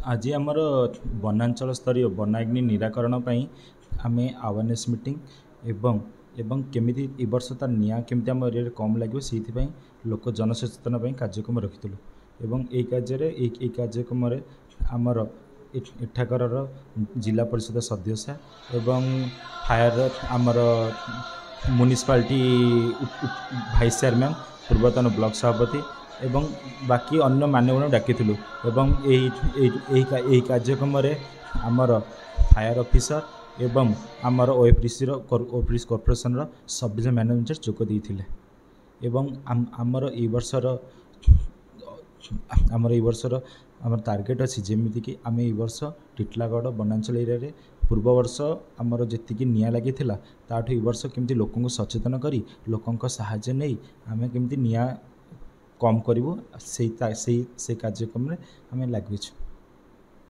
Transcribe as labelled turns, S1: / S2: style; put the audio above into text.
S1: आज आमर वनांचल स्तरीय वनाग्नि निराकरण आम अवेयरनेस मीटिंग एवं एवं केमिति ए वर्ष तार निया केमिति आम एरिया कम लगे से लोक जनसचेतन कार्यक्रम रखी एवं यही कार्यक्रम आमर एठाकर जिला परिषद सदस्य एवं फायर आमर म्युनिसिपालिटी भाइस चेयरमैन पूर्वतन ब्लॉक सभापति एवं बाकी अन्य मान्यवर डाकिलु एवं यही कार्यक्रम आमर फायर ऑफिसर एवं आमर OFDC corporation sub division manager जोग देते एवं आमर ए वर्षर आमर टार्गेट अच्छी जमीती कि आम ए वर्ष टिटलागढ़ वनांचल एरिया रे पूर्व वर्ष आमर जी निया लगी ताठू ए वर्ष केमती लोक सचेतन करी लोकों साहाय्य नहीं आम केमती निया कम करूँ से कार्यक्रम आम लगे।